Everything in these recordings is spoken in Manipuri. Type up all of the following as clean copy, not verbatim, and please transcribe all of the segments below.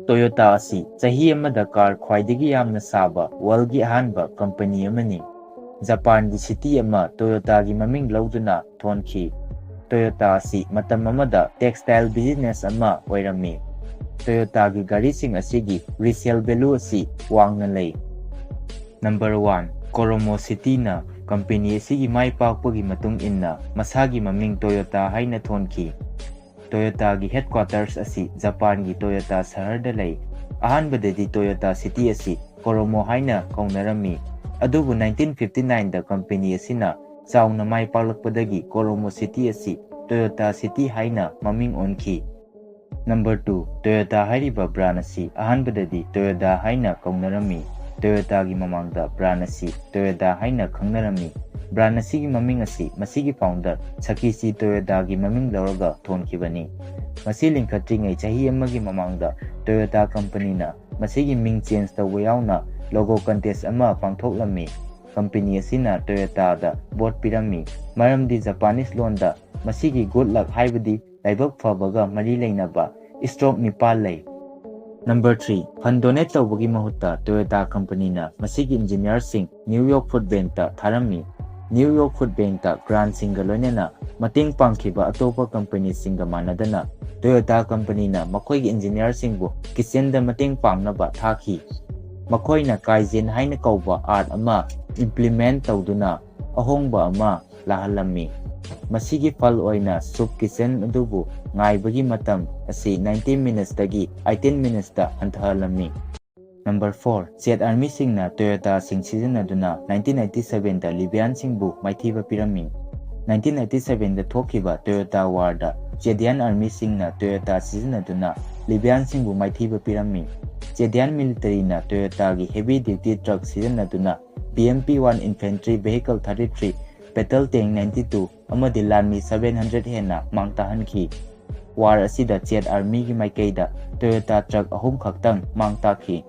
Toyota asi chahi amada car khwaidagi yamna saba worldgi ahanba company amani. Japan gi city ama Toyota gi maming lauduna thonki. Toyota asi matam amada textile business ama oirami. Toyota gi gari sing asigi resale value asi wangna lay. Number 1. Koromo City na company asigi mai pakpagi matung inna masagi maming Toyota haina thonki. Toyota gi headquarters asi Japan gi Toyota sahar da lay. Ahanbadadi Toyota City asi Koromo haina kaunarami. Adubu 1959 da company asina chauna mai paklakpadagi Koromo City asi Toyota City haina maming onki. Number 2. Toyota hariba brand asi ahanbadadi Toyota haina kaunarami. Toyota gi mamangda brand asi Toyota haina khangnarami. Brand asigi maming asi masigi founder Sakichi Toyota gi maming lauraga thonkibani. Masi lingkhatringai chahi amagi mamangda Toyota company na masigi ming change tawba yauna logo contest ama pangthoklami. Company asina Toyota da vote pirami. Maramdi Japanese londa masigi good luck haibadi laibak fabaga mari leinaba stroke nipal lay. Number 3. Fund donate tawbagi mahutta Toyota company na masigi engineer sing New York Food Bank ta tharami. New York Food Bank ta grant singa loinena mating pangkhiba atopa company singa manadana Toyota company na makhoi engineer singbu kitchen da mating pangnaba thaki. Makhoi na kaizen haina kauba art ama implement tawduna ahongba ama lahalami. Masigi fal oina soup kitchen adubu ngaibagi matam asi 90 minutes dagi 18 minutes da hanthalami. Number 4. Jet Army singna Toyota sing sizinaduna 1997 da Libyan singbu maithiba pirami. 1997 da thokiba Toyota war da Jedian Army singna Toyota sizinaduna Libyan singbu maithiba pirami. Jedian military na Toyota gi heavy duty truck sizinaduna BMP-1 infantry vehicle 33 battle tank 92 amadi Lanmi 700 hena mangtahanki. War asida Jet Army gi maikaida Toyota truck ahum khaktang mangtakhi.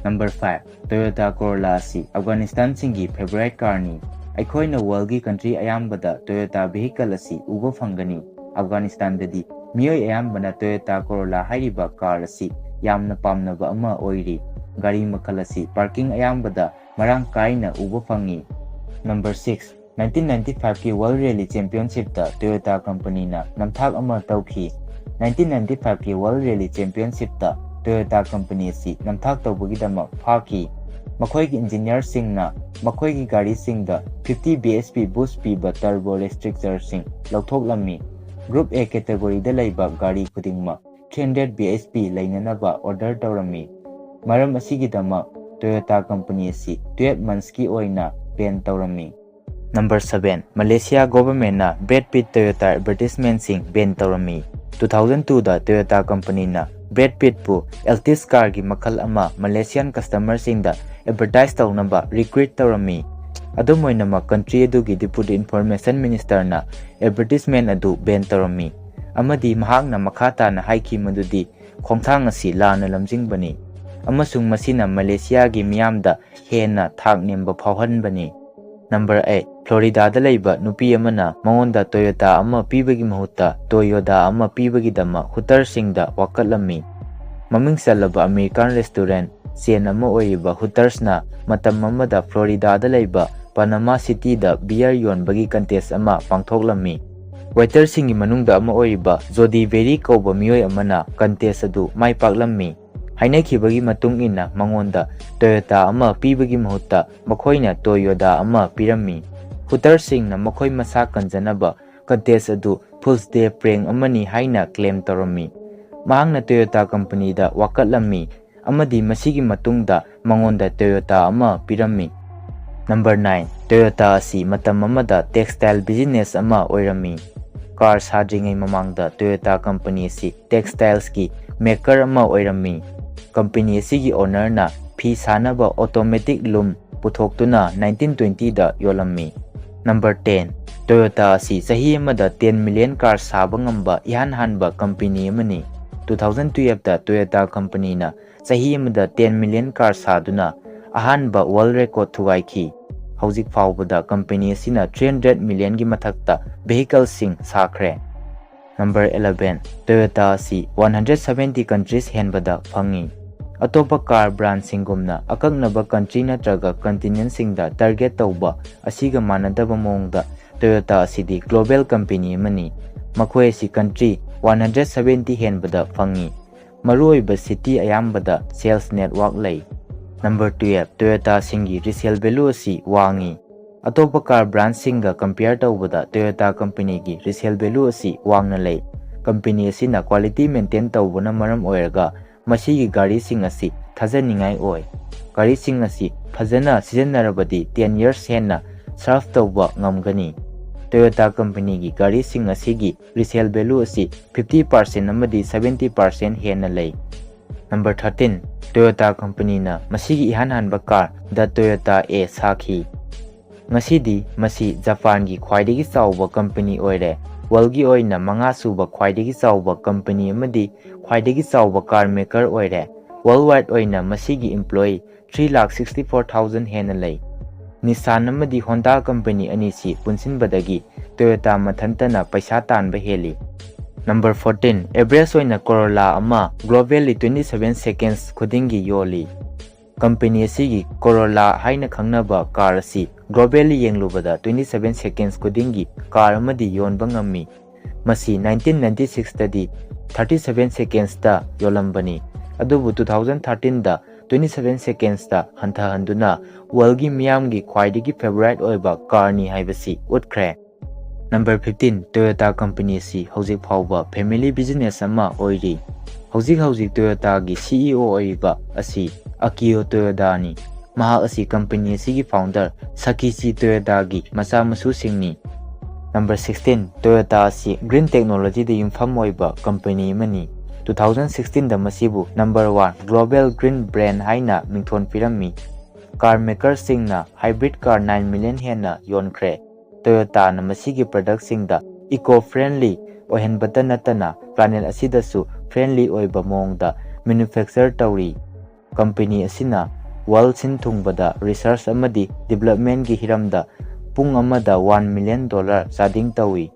Number 5. Toyota Corolla asi Afghanistan singi favorite car ni. Aikhoina world gi country ayambada Toyota vehicle asi uba phangani. Afghanistan dadi miyoi ayambana Toyota Corolla hairiba car asi yamna pamnaba ama oiri. Gari makhal asi parking ayambada marang kaina uba phangi. Number 6. 1995 ki World Rally Championship da Toyota company na namthak ama tawki. 1995 ki World Rally Championship da Toyota company si namthak tawbagidama phaki. Makhoigi engineer singna makhoigi gari singda 50 bhp boost piba turbo restrictor sing lauthoklammi. Group A category da laiba gari khudingma 300 bhp lainanaba order tawrami. Maram asigidama Toyota company si 12 months ki oina ban tawrami. Number 7. Malaysia government na Brad Pitt Toyota advertisement sing ban tawrami. 2002 da Toyota company na Brad Pitt pu Altis car gi makhal ama Malaysian customer sing da advertise tawnaba recruit tawrami. Adumoinama country adugi deputy information minister na advertisement adu ban tawrami. Amadi mahakna makhata na haiki madudi khongthang asi lana lamjingbani. Amasung masina Malaysia gi miyamda hena thak nemba phawhanbani. Number 8. Florida da laiba nupi amana mangonda Toyota ama pibagi mahutta Toyota ama pibagi dama hutar singda wakatlami. Maming salaba American restaurant chain ama oiba Hooters na matam amada Florida da laiba Panama City da beer yonbagi contest ama pangthoklami. Waiter singi manungda ama oiba Jody Berry kauba miyoi amana contest adu mai paklammi. Hainakhibagi matung inna mangonda Toyota ama pibagi mahutta makhoina Toyota ama pirami. Hooter sing na makhoi masa kanjanaba contest adu Fool's Day prank amani haina claim tawrami. Mahangna Toyota company da wakatlami amadi masigi matungda mangonda Toyota ama pirami. Number 9. Toyota asi matam amada textile business ama oirami. Car sadringai mamangda Toyota company si textiles ki maker ama oirami. Company asigi owner na fi sanaba automatic loom puthoktuna 1920 da yolammi. Number 10. Toyota asi sahi amada 10 million car saba ngamba ihan hanba company amani. 2012 da Toyota company na sahi amada 10 million car saduna ahanba world record thugaiki. Hauzik faubada company asina 300 million gi mathakta vehicle sing sakhre. Number 11. Toyota asi 170 countries henbada phangi. Atopa car brand singumna akaknaba country natraga continent singda target tauba asiga manadaba mongda Toyota asidi global company mani. Makhoi asi country 170 henbada phangi. Maruoiba city ayambada sales network lay. Number 12. Toyota singi resale value asi wangi. Atopa car brand singa compare tawbada Toyota company gi resale value asi wangna lay. Company asina quality maintain tawbana maram oiraga masigi gari sing asi thajaningai oi. Gari sing asi phajana sijanarabadi 10 years henna serve tawba ngamgani. Toyota company gi gari sing asigi resale value asi 50% amadi 70% henna lay. Number 13. Toyota company na masigi ihanhanba car the Toyota A sakhi. Ngasidi masi Japan gi khwaidagi chawba company oire. World gi oina manga suba khwaidagi chawba company amadi khwaidagi chawba car maker oire. Worldwide oina masigi employee 3,64,000 hena lay. Nissan amadi Honda company anisi punsinbadagi Toyota mathantana paisa tanba heli. Number 14. Average oina Corolla ama globally 27 seconds khudingi yoli. Company asigi Corolla haina khangnaba car asi globally yenglubada 27 seconds khudingi car amadi yonba ngammi. Masi 1996 tadi 37 seconds da yolambani. Adubu 2013 da 27 seconds da hanthahanduna world gi miyamgi khwaidagi favorite oiba car ni haibasi utkre. Number 15. Toyota company si hojik phawba family business ama oiri. Hojik Toyota gi CEO oiba asi Akio Toyoda ni. Mahak asi company si gi founder Sakichi Toyoda gi macha masu singni. Number 16. Toyota asi green technology da yumpham oiba company mani. 2016 da masibu number 1 global green brand haina mingthon pirammi. Car maker singna hybrid car 9 million hena yonkre. Toyota na masigi product singda eco-friendly ohenbata natana planet asidasu friendly oiba mongda manufacture tawri. Company asina world sin thungbada research amadi development gi hiramda pung amada $1 million sading tawi.